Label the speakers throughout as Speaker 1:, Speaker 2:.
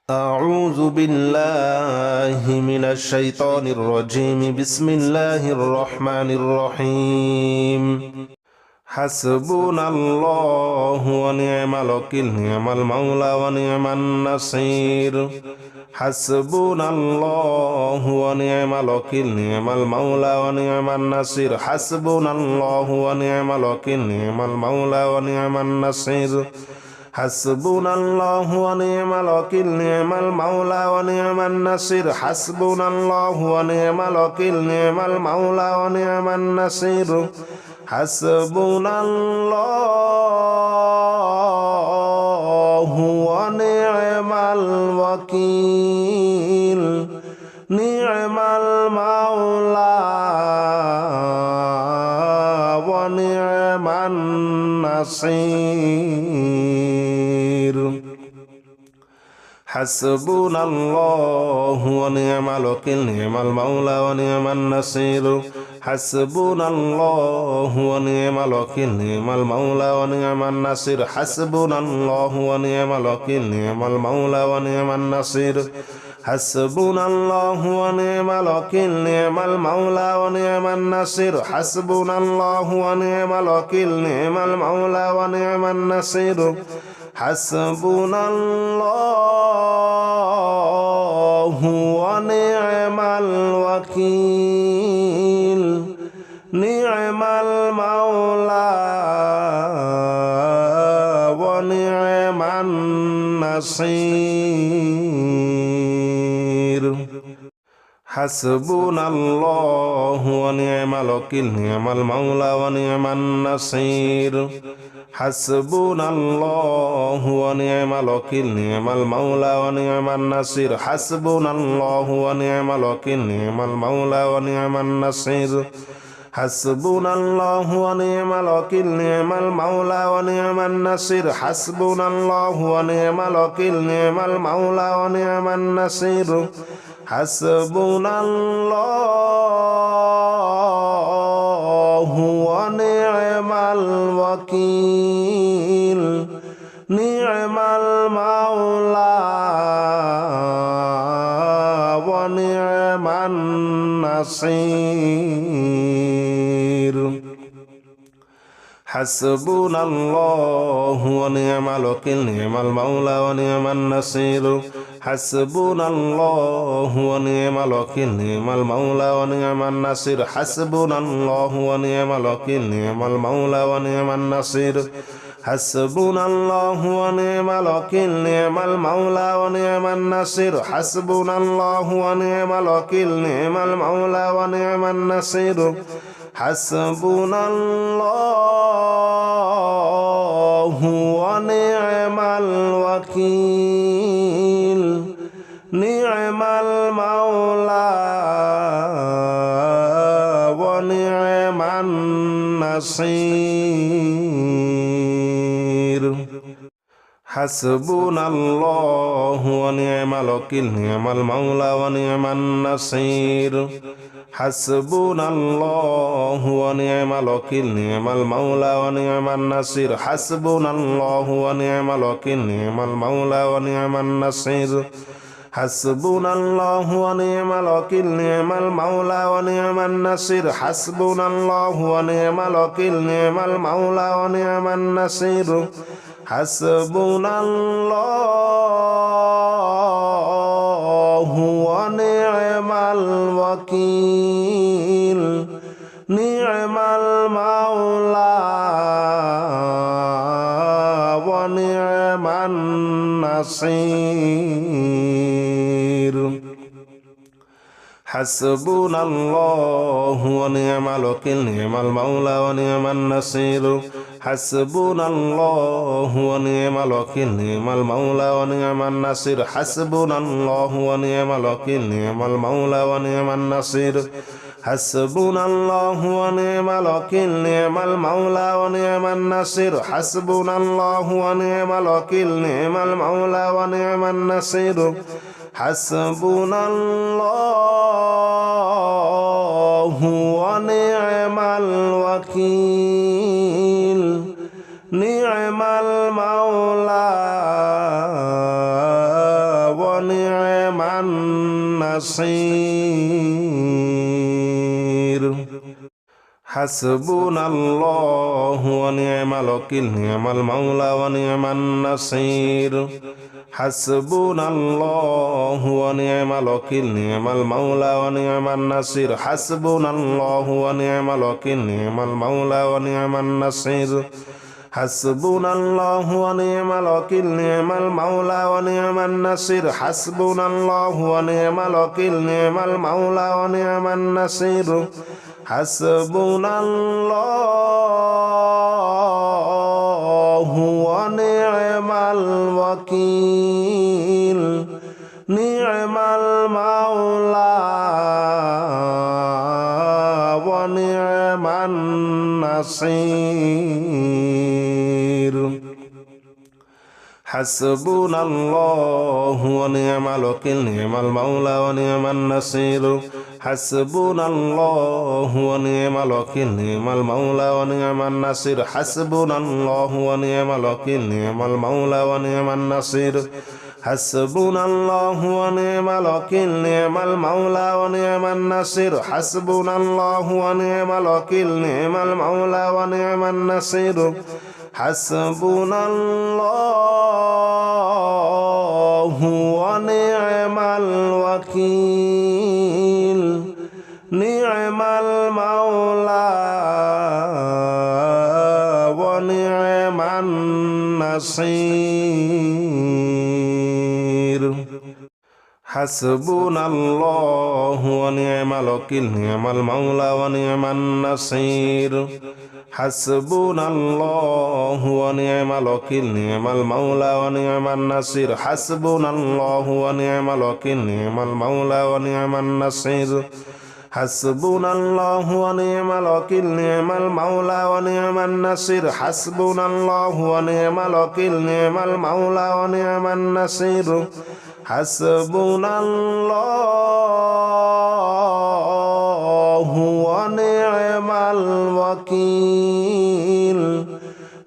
Speaker 1: أعوذ بالله من الشيطان الرجيم بسم الله الرحمن الرحيم حسبنا الله ونعم الوكيل نعم المولى ونعم النصير حسبنا الله ونعم الوكيل نعم المولى ونعم النصير حسبنا الله ونعم الوكيل نعم المولى ونعم النصير حسبنا الله ونعم الوكيل نعم المولى ونعم النصير حسبنا الله ونعم الوكيل نعم المولى ونعم النصير حسبنا الله ونعم الوكيل نعم المولى ونعم النصير حسبنا الله ونعم الوكيل نعم المولى ونعم النصير حسبنا الله ونعم الوكيل نعم المولى ونعم النصير حسبنا الله ونعم الوكيل نعم المولى ونعم النصير حسبنا الله ونعم الوكيل نعم المولى ونعم النصير حسبنا الله ونعم الوكيل نعم المولى ونعم النصير حسبنا الله ونعم الوكيل نعم المولى ونعم النصير حسبنا الله ونعم الوكيل نعم المولى ونعم النصير حسبنا الله ونعم الوكيل نعم المولى ونعم النصير حسبنا الله ونعم الوكيل نعم المولى ونعم النصير حسبنا الله ونعم الوكيل نعم المولى ونعم النصير حسبنا الله ونعم الوكيل نعم المولى ونعم النصير حسبنا الله ونعم الوكيل نعم المولى ونعم النصير حسبنا الله ونعم الوكيل نعم المولى ونعم النصير حسبنا الله ونعم الوكيل نعم المولى ونعم النصير حسبنا الله ونعم الوكيل نعم المولى ونعم النصير حسبنا الله ونعم الوكيل نعم المولى ونعم النصير حسبنا الله ونعم الوكيل نعم المولى ونعم النصير حسبنا الله ونعم الوكيل نعم المولى ونعم النصير حسبنا الله ونعم الوكيل نعم المولى ونعم النصير حسبنا الله ونعم الوكيل نعم المولى ونعم النصير حسبنا الله ونعم الوكيل نعم المولى ونعم النصير حسبنا الله ونعم الوكيل نعم المولى ونعم النصير حسبنا الله ونعم الوكيل نعم المولى ونعم النصير حسبنا الله ونعم الوكيل نعم المولى ونعم النصير حسبنا الله ونعم الوكيل نعم المولى ونعم النصير حسبنا الله ونعم الوكيل نعم المولى ونعم النصير حسبنا الله ونعم الوكيل نعم المولى ونعم النصير حسبنا الله ونعم الوكيل نعم المولى ونعم النصير حسبنا الله ونعم الوكيل نعم المولى ونعم النصير حسبنا الله ونعم الوكيل نعم المولى النصير حسبنا الله ونعم الوكيل نعم المولى ونعم النصير حسبنا الله ونعم الوكيل نعم المولى ونعم النصير حسبنا الله ونعم الوكيل نعم المولى ونعم النصير حسبنا الله ونعم الوكيل نعم المولى ونعم النصير حسبنا الله ونعم الوكيل نعم المولى ونعم النصير حسبنا الله ونعم الوكيل نعم المولى ونعم النصير حسبنا الله ونعم الوكيل نعم المولى ونعم النصير حسبنا الله ونعم الوكيل نعم المولى ونعم النصير حسبنا الله ونعم الوكيل نعم المولى ونعم النصير حسبنا الله ونعم الوكيل نعم المولى ونعم النصير حسبنا الله ونعم الوكيل نعم المولى ونعم النصير حسبنا الله ونعم الوكيل نعم المولى ونعم النصير حسبنا الله ونعم الوكيل نعم المولى ونعم النصير حسبنا الله ونعم الوكيل نعم المولى ونعم النصير حسبنا الله ونعم الوكيل نعم المولى ونعم النصير حسبنا الله ونعم الوكيل نعم المولى ونعم النصير حسبنا الله ونعم الوكيل نعم المولى ونعم النصير حسبنا الله ونعم الوكيل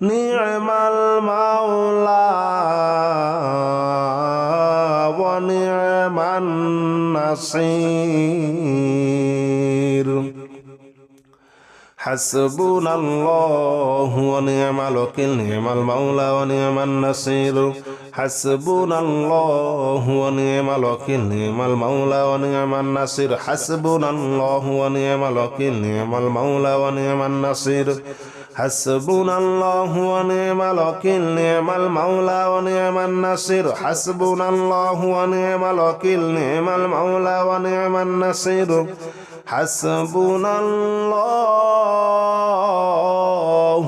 Speaker 1: نعم المولى ونعم النصير حسبنا الله ونعم الوكيل نعم المولى ونعم النصير حسبنا الله ونعم الوكيل نعم المولى ونعم النصير حسبنا الله ونعم الوكيل نعم المولى ونعم النصير حسبنا الله ونعم الوكيل نعم المولى ونعم النصير حسبنا الله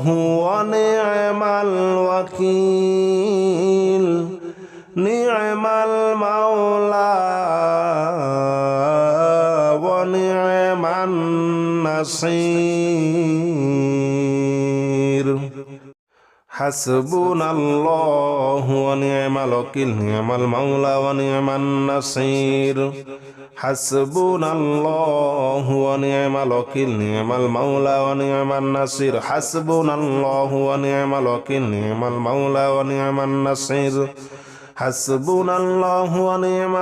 Speaker 1: ونعم الوكيل نعم المولى ونعم النصير حسبنا الله ونعم الوكيل نعم المولى ونعم النصير حسبنا الله ونعم الوكيل نعم المولى ونعم النصير حسبنا الله ونعم الوكيل نعم المولى ونعم النصير حسبنا الله ونعم الوكيل نعم المولى ونعم النصير حسبنا الله ونعم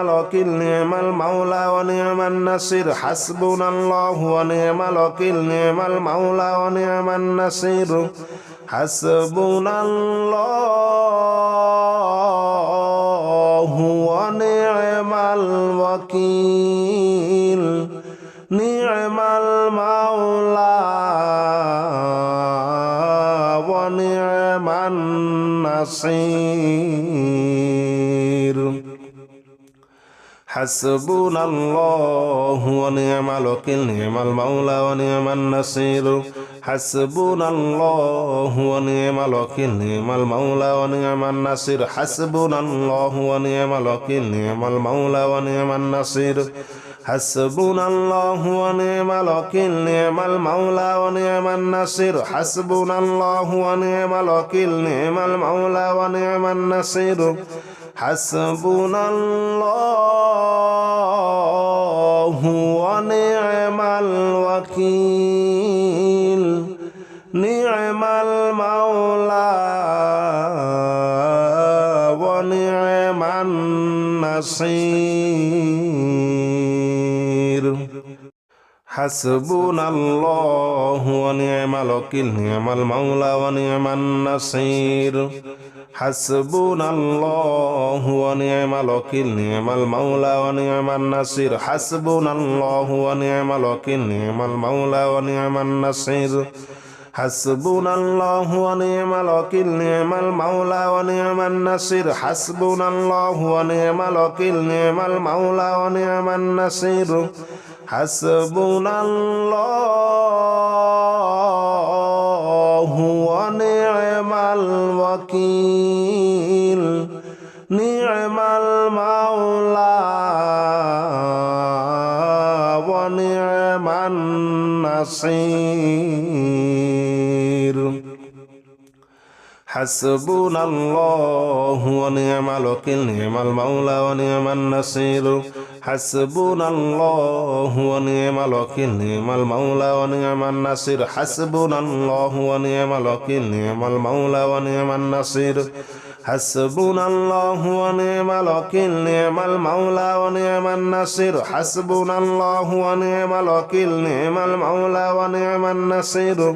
Speaker 1: الوكيل نعم المولى ونعم النصير حسبنا الله ونعم الوكيل نعم المولى ونعم النصير حسبنا الله ونعم الوكيل نعم المولى ونعم النصير حسبنا الله ونعم الوكيل نعم المولى ونعم النصير حسبنا الله ونعم الوكيل نعم المولى ونعم النصير حسبنا الله ونعم الوكيل نعم المولى ونعم النصير حسبنا الله ونعم الوكيل نعم المولى ونعم النصير حسبنا الله ونعم الوكيل نعم المولى ونعم النصير حسبنا الله ونعم الوكيل نعم المولى ونعم النصير النصير حسبنا الله ونعم الوكيل نعم المولى ونعم النصير حسبنا الله ونعم الوكيل نعم المولى ونعم النصير حسبنا الله ونعم الوكيل نعم المولى ونعم النصير حسبنا الله ونعم الوكيل نعم المولى ونعم النصير حسبنا الله ونعم الوكيل نعم المولى ونعم النصير حسبنا الله ونعم الوكيل نعم المولى ونعم النصير حسبنا الله ونعم الوكيل نعم المولى ونعم النصير حسبنا الله ونعم الوكيل نعم المولى ونعم النصير حسبنا الله ونعم الوكيل نعم المولى ونعم النصير حسبنا الله ونعم الوكيل نعم المولى ونعم النصير حسبنا الله ونعم الوكيل نعم المولى ونعم النصير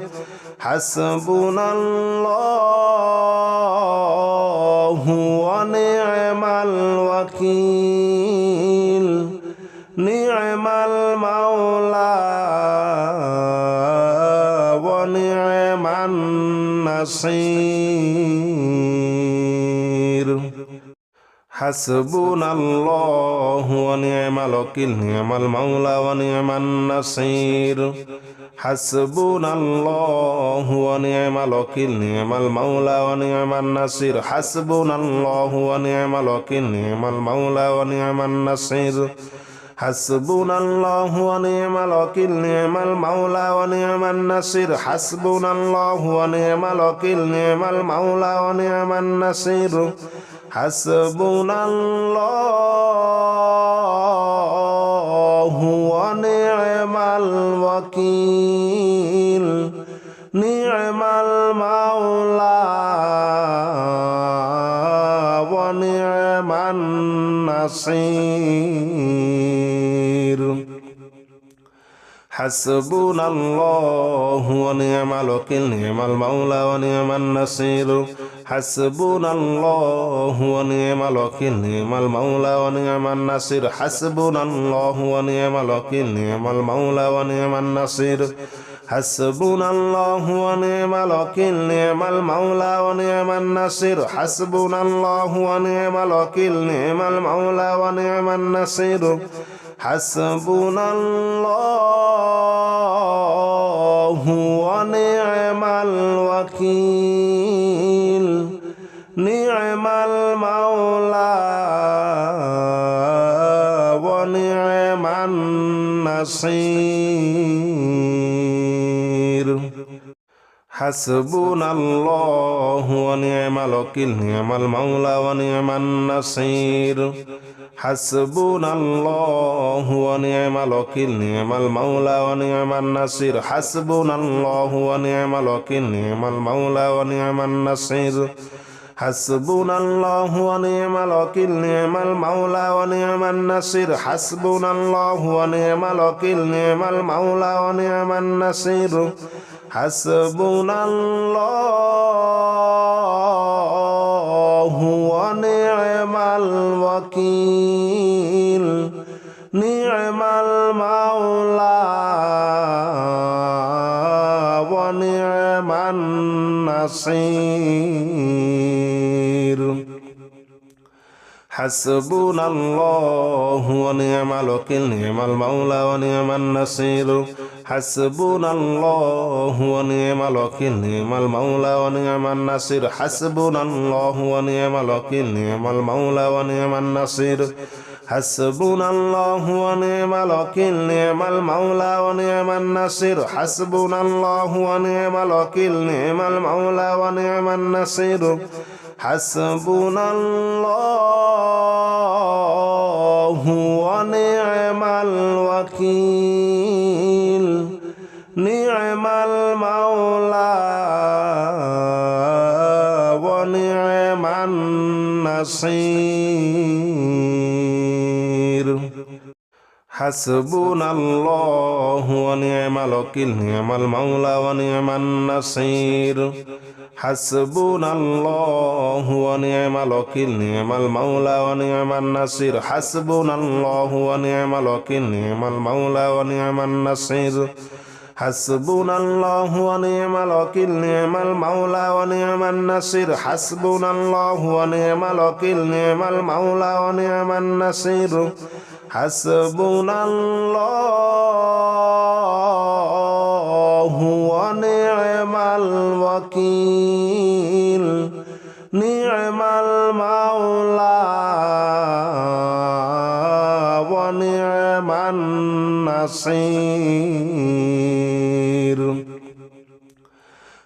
Speaker 1: حسبنا الله ونعم الوكيل نعم المولى ونعم النصير حسبنا الله ونعم الوكيل نعم المولى ونعم النصير حسبنا الله ونعم الوكيل نعم المولى ونعم النصير حسبنا الله ونعم الوكيل نعم المولى ونعم النصير حسبنا الله ونعم الوكيل نعم المولى ونعم النصير حسبنا الله ونعم الوكيل نعم المولى ونعم النصير حسبنا الله ونعم الوكيل نعم المولى ونعم النصير حسبنا الله ونعم الوكيل نعم المولى ونعم النصير حسبنا الله ونعم الوكيل نعم المولى ونعم النصير حسبنا الله ونعم الوكيل نعم المولى ونعم النصير حسبنا الله ونعم الوكيل نعم المولى ونعم النصير حسبنا الله ونعم الوكيل نعم المولى ونعم النصير حسبنا الله ونعم الوكيل نعم المولى ونعم النصير حسبنا الله ونعم الوكيل نعم المولى ونعم النصير حسبنا الله ونعم الوكيل نعم المولى ونعم النصير حسبنا الله ونعم الوكيل نعم المولى ونعم النصير حسبنا الله ونعم الوكيل نعم المولى ونعم النصير حسبنا الله ونعم الوكيل نعم المولى ونعم النصير حسبنا الله ونعم الوكيل نعم المولى ونعم النصير حسبنا الله ونعم الوكيل نعم المولى ونعم النصير حسبنا الله ونعم الوكيل نعم المولى ونعم النصير حسبنا الله ونعم الوكيل نعم المولى ونعم النصير حسبنا الله ونعم الوكيل نعم المولى ونعم النصير حسبنا الله ونعم الوكيل نعم المولى ونعم النصير حسبنا الله ونعم الوكيل نعم المولى ونعم النصير حسبنا الله ونعم الوكيل نعم المولى ونعم النصير حسبنا الله ونعم الوكيل نعم المولى ونعم النصير حسبنا الله ونعم الوكيل نعم المولى ونعم النصير حسبنا الله ونعم الوكيل نعم المولى ونعم النصير حسبنا الله ونعم الوكيل نعم المولى ونعم النصير حسبنا الله ونعم الوكيل نعم المولى ونعم النصير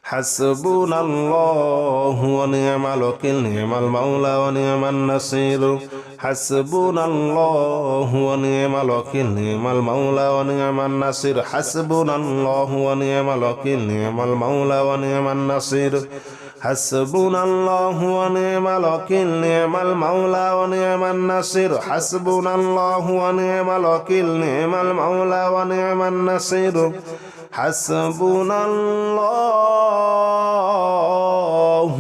Speaker 1: حسبنا الله ونعم الوكيل نعم المولى ونعم النصير حسبنا الله ونعم الوكيل نعم المولى ونعم النصير حسبنا الله ونعم الوكيل نعم المولى ونعم النصير حسبنا الله ونعم الوكيل نعم المولى ونعم النصير حسبنا الله ونعم الوكيل نعم المولى ونعم النصير حسبنا الله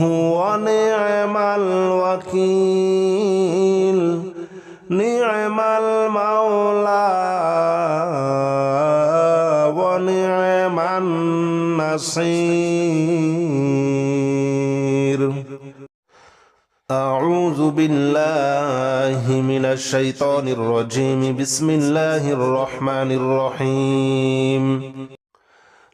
Speaker 1: ونعم الوكيل نعم المولى ونعم النصير أعوذ بالله من الشيطان الرجيم بسم الله الرحمن الرحيم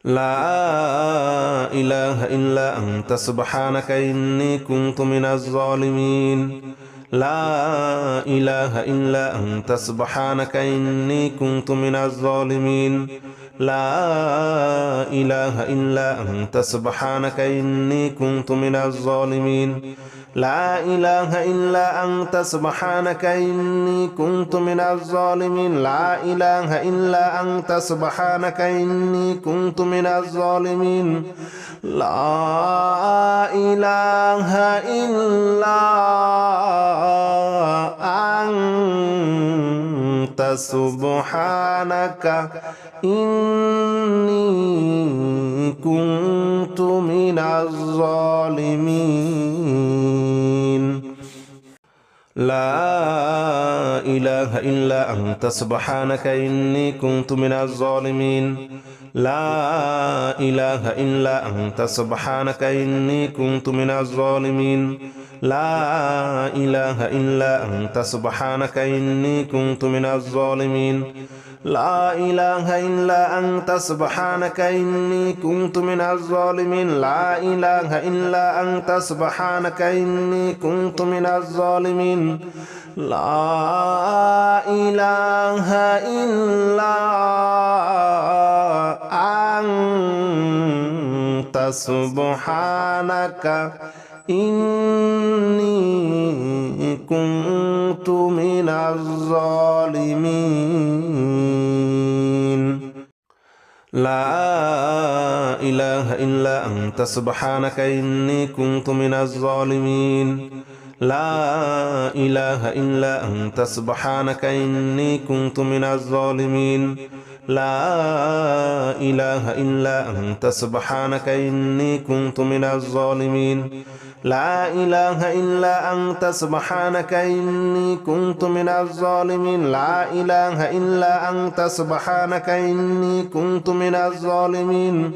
Speaker 1: لا إله إلا أنت سبحانك إني كنت من الظالمين لا إله إلا أنت سبحانك إني كنت من الظالمين لا إله إلا أنت سبحانك إني كنت من الظالمين لا إله إلا أنت سبحانك إني كنت من الظالمين لا إله إلا أنت سبحانك إني كنت من الظالمين لا إله إلا أنت سبحانك إني كنت من الظالمين لا إله إلا أنت سبحانك إني كنت من الظالمين لا إله إلا أنت سبحانك إني كنت من الظالمين لا إله إلا أنت سبحانك إني كنت من الظالمين لا إله إلا أنت سبحانك إني كنت من الظالمين لا إله إلا أنت سبحانك إني كنت من الظالمين لا إله إلا أنت سبحانك إني كنت من الظالمين لا إله إلا أنت سبحانك إني كنت من الظالمين لا إله إلا أنت سبحانك إني كنت من الظالمين لا إله إلا أنت سبحانك إني كنت من الظالمين لا إله إلا أنت سبحانك إني كنت من الظالمين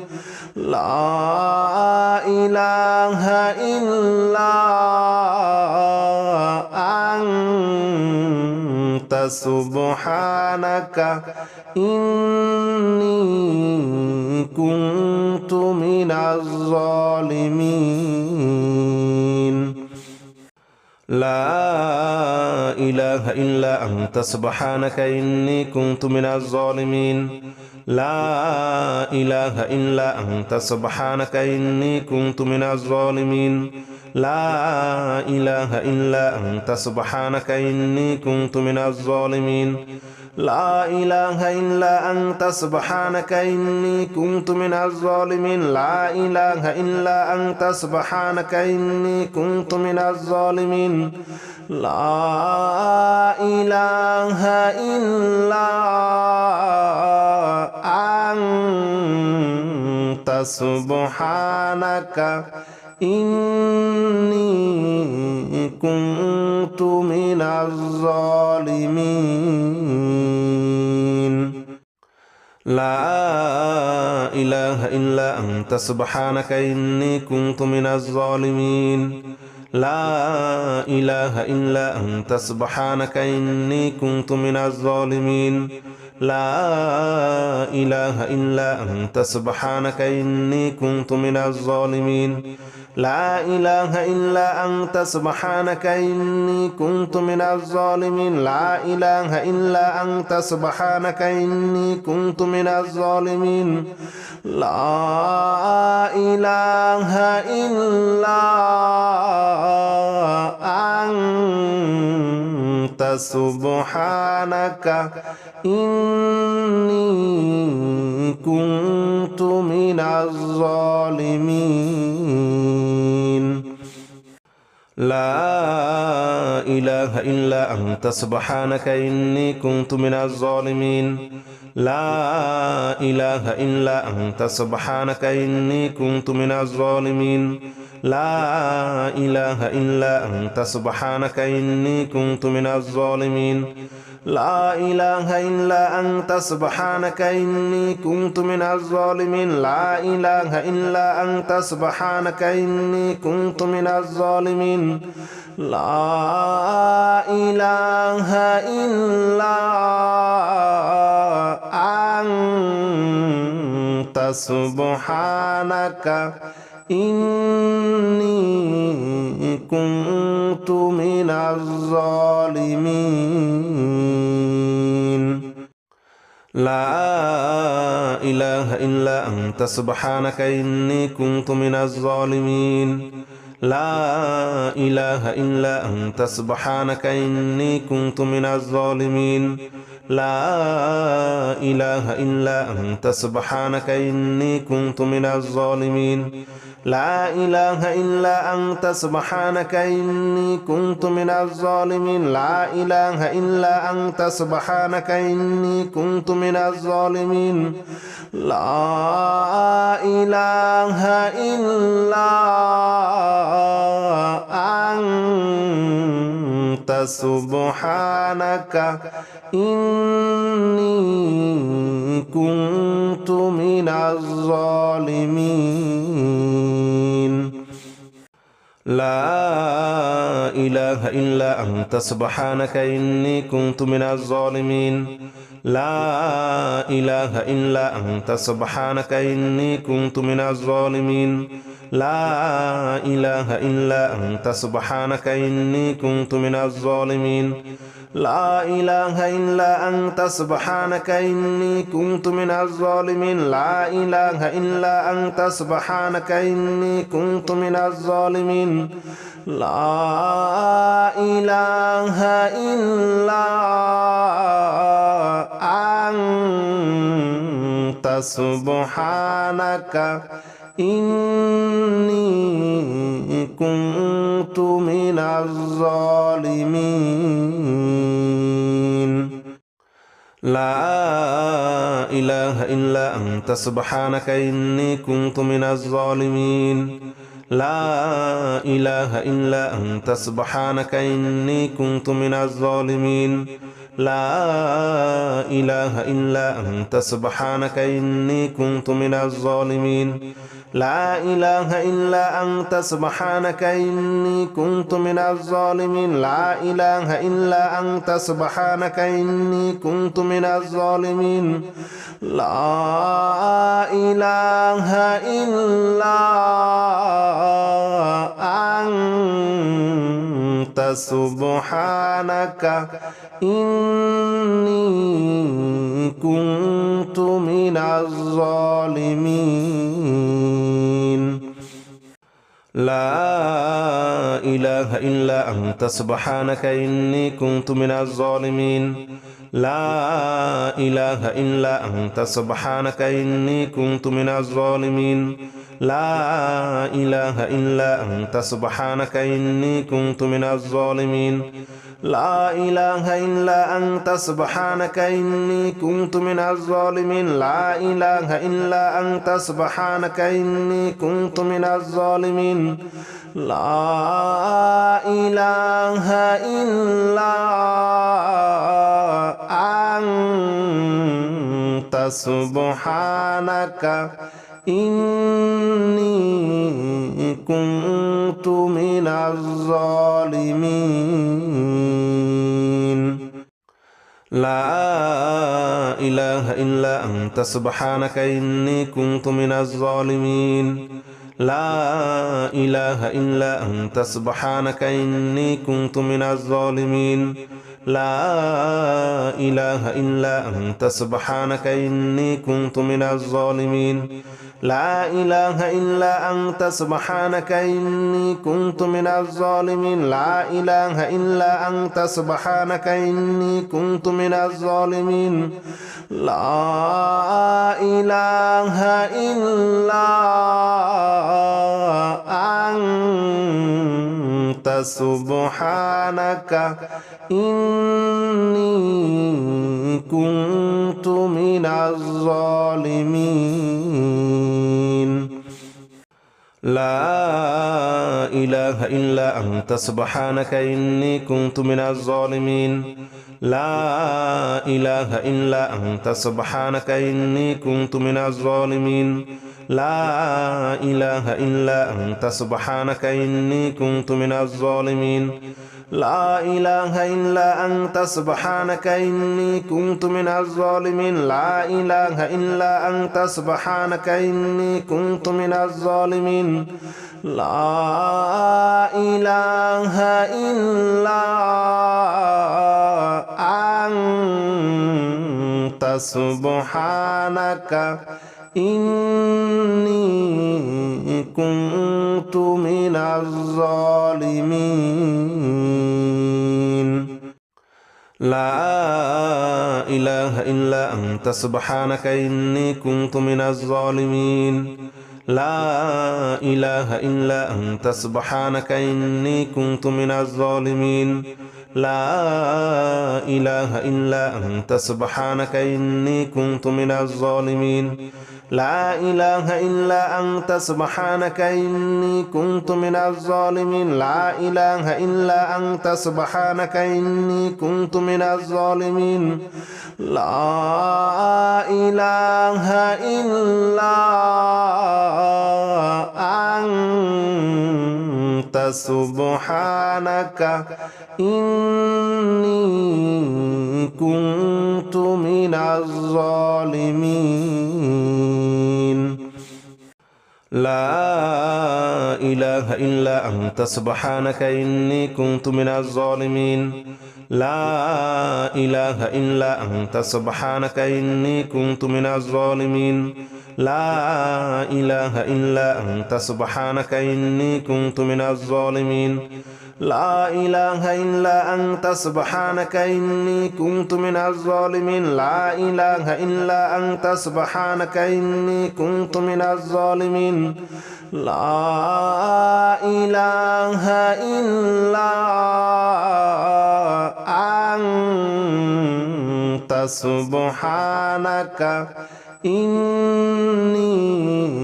Speaker 1: لا إله إلا أنت سبحانك إني كنت من الظالمين لا إله إلا أنت سبحانك إني كنت من الظالمين لا إله إلا أنت سبحانك إني كنت من الظالمين لا إله إلا أنت سبحانك إني كنت من الظالمين لا إله إلا أنت سبحانك إني كنت من الظالمين لا إله إلا أنت سبحانك إني كنت من الظالمين لا إله إلا أنت سبحانك إني كنت من الظالمين لا إله إلا سبحانك إني كنت من الظالمين لا إله إلا أنت سبحانك إني كنت من الظالمين لا إله إلا أنت سبحانك إني كنت من الظالمين لا إله إلا أنت سبحانك إني كنت من الظالمين لا إله إلا أنت سبحانك إني كنت من الظالمين لا إله إلا أنت سبحانك إني كنت من الظالمين لا إله إلا أنت سبحانك إني كنت من الظالمين لا إله إلا أنت سبحانك إني كنت من الظالمين لا إله إلا أنت سبحانك إني كنت من الظالمين لا إله إلا أنت سبحانك إني كنت من الظالمين لا إله إلا أنت سبحانك إني كنت من الظالمين لا إله إلا أنت سبحانك إني كنت من الظالمين لا إله إلا أنت سبحانك إني كنت من الظالمين لا إله إلا أنت سبحانك إني كنت من الظالمين لا إله إلا أنت سبحانك إني كنت من الظالمين لا إله إلا أنت سبحانك إني كنت من الظالمين لا إله إلا أنت سبحانك إني كنت من الظالمين لا إله إلا أنت سبحانك إني كنت من الظالمين لا إله إلا أنت سبحانك إني كنت من الظالمين لا إله إلا أنت سبحانك إني كنت من الظالمين لا إله إلا أنت سبحانك إني كنت من الظالمين لا إله إلا أنت سبحانك إني كنت من الظالمين لا إله إلا أنت سبحانك إني كنت من الظالمين لا إله إلا أنت سبحانك إني كنت من الظالمين لا إله إلا أنت سبحانك إني كنت من الظالمين لا إله إلا أنت سبحانك إني كنت من الظالمين لا إله إلا أنت سبحانك إني كنت من الظالمين لا إله إلا أنت سبحانك إني كنت من الظالمين لا إله إلا أنت سبحانك إني كنت من الظالمين لا إله إلا أنت سبحانك إني كنت من الظالمين لا إله إلا أنت سبحانك إني كنت من الظالمين لا إله إلا أنت سبحانك إني كنت من الظالمين لا إله إلا أنت سبحانك إني كنت من الظالمين لا إله إلا أنت سبحانك إني كنت من الظالمين لا إله إلا أنت سبحانك إني كنت من الظالمين لا إله إلا أنت سبحانك إني كنت من الظالمين لا إله إلا أنت سبحانك إني كنت من الظالمين لا إله إلا أنت سبحانك إني كنت من الظالمين لا إله إلا أنت سبحانك إني كنت من الظالمين لا إله إلا أنت سبحانك إني كنت من الظالمين لا إله إلا أنت سبحانك إني كنت من الظالمين لا إله إلا أنت سبحانك إني كنت من الظالمين لا إله إلا أنت سبحانك إني كنت من الظالمين لا إله إلا أنت سبحانك إني كنت من الظالمين لا إله إلا أنت سبحانك إني كنت من الظالمين لا إله إلا أنت سبحانك إني كنت من الظالمين لا إله إلا أنت سبحانك إني كنت من الظالمين لا إله إلا أنت سبحانك إني كنت من الظالمين لا إله إلا أنت سبحانك إني كنت من الظالمين لا إله إلا أنت سبحانك إني كنت من الظالمين لا إله إلا أنت سبحانك إني كنت من الظالمين لا إله إلا أنت سبحانك إني كنت من الظالمين لا إله إلا أنت سبحانك إني كنت من الظالمين لا إله إلا أنت سبحانك إني كنت من الظالمين لا إله إلا أنت سبحانك إني كنت من الظالمين لا إله إلا أنت سبحانك إني كنت من الظالمين لا إله إلا أنت سبحانك إني كنت من الظالمين لا إله إلا أنت سبحانك إني كنت من الظالمين لا إله إلا أنت سبحانك إني كنت من الظالمين لا إله إلا أنت سبحانك إني كنت من الظالمين لا إله إلا أنت سبحانك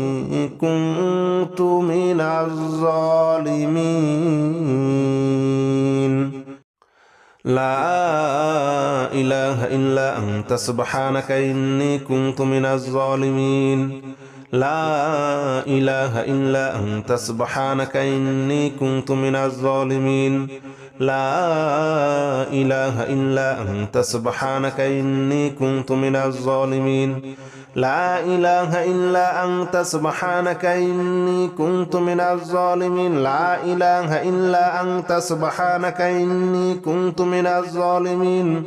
Speaker 1: إني كنت من الظالمين لا إله إلا أنت سبحانك إني كنت من الظالمين لا إله إلا أنت سبحانك إني كنت من الظالمين لا إله إلا أنت سبحانك إني كنت من الظالمين لا إله إلا أنت سبحانك إني كنت من الظالمين لا إله إلا أنت سبحانك إني كنت من الظالمين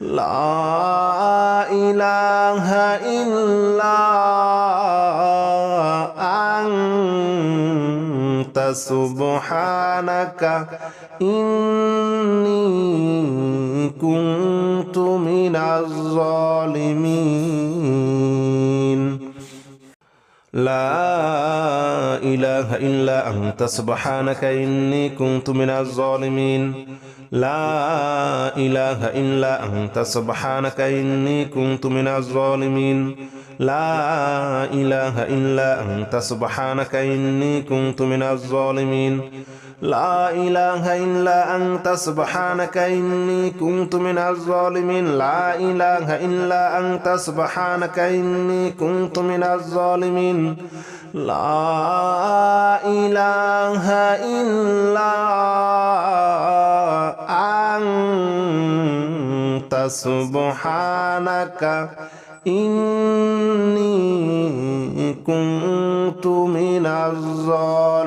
Speaker 1: لا إله إلا أنت سبحانك إني كنت من الظالمين لا إله إلا أنت سبحانك إني كنت من الظالمين لا إله إلا أنت سبحانك إني كنت من الظالمين لا إله إلا أنت سبحانك إني كنت من الظالمين لا إله إلا أنت سبحانك إني كنت من الظالمين لا إله إلا أنت سبحانك إني كنت من الظالمين لا إله إلا أنت سبحانك إني كنت من الظالمين